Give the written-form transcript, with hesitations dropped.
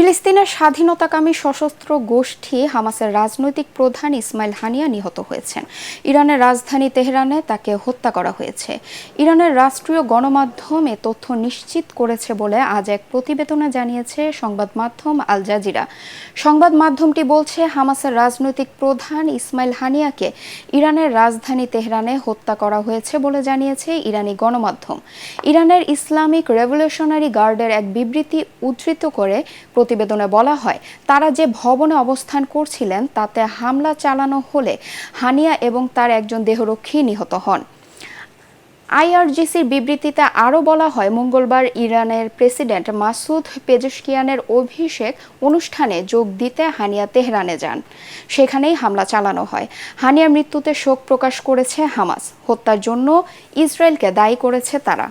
ফিলিস্তিনের স্বাধীনতাকামী সশস্ত্র গোষ্ঠী হামাসের রাজনৈতিক প্রধান ইসমাইল হানিয়া নিহত হয়েছেন। ইরানের রাজধানী তেহরানে তাকে হত্যা করা হয়েছে। ইরানের রাষ্ট্রীয় গণমাধ্যম এ তথ্য নিশ্চিত করেছে বলে আজ এক প্রতিবেদনে জানিয়েছে সংবাদ মাধ্যম আল জাজিরা। সংবাদ মাধ্যমটি বলছে, হামাসের রাজনৈতিক প্রধান ইসমাইল হানিয়াকে ইরানের রাজধানী তেহরানে হত্যা করা হয়েছে বলে জানিয়েছে ইরানি গণমাধ্যম। ইরানের ইসলামিক রেভলিউশনারি গার্ডের এক বিবৃতি উদ্ধৃত করে প্রতিবেদনে বলা হয়, তারা যে ভবনে অবস্থান করছিলেন তাতে হামলা চালানো হলে হানিয়া এবং তার একজন দেহরক্ষী নিহত হন। আইআরজিসির বিবৃতিতে আরও বলা হয়, মঙ্গলবার ইরানের প্রেসিডেন্ট মাসুদ পেজেশকিয়ানের অভিষেক অনুষ্ঠানে যোগ দিতে হানিয়া তেহরানে যান। সেখানেই হামলা চালানো হয়। হানিয়ার মৃত্যুতে শোক প্রকাশ করেছে হামাস। হত্যার জন্য ইসরায়েলকে দায়ী করেছে তারা।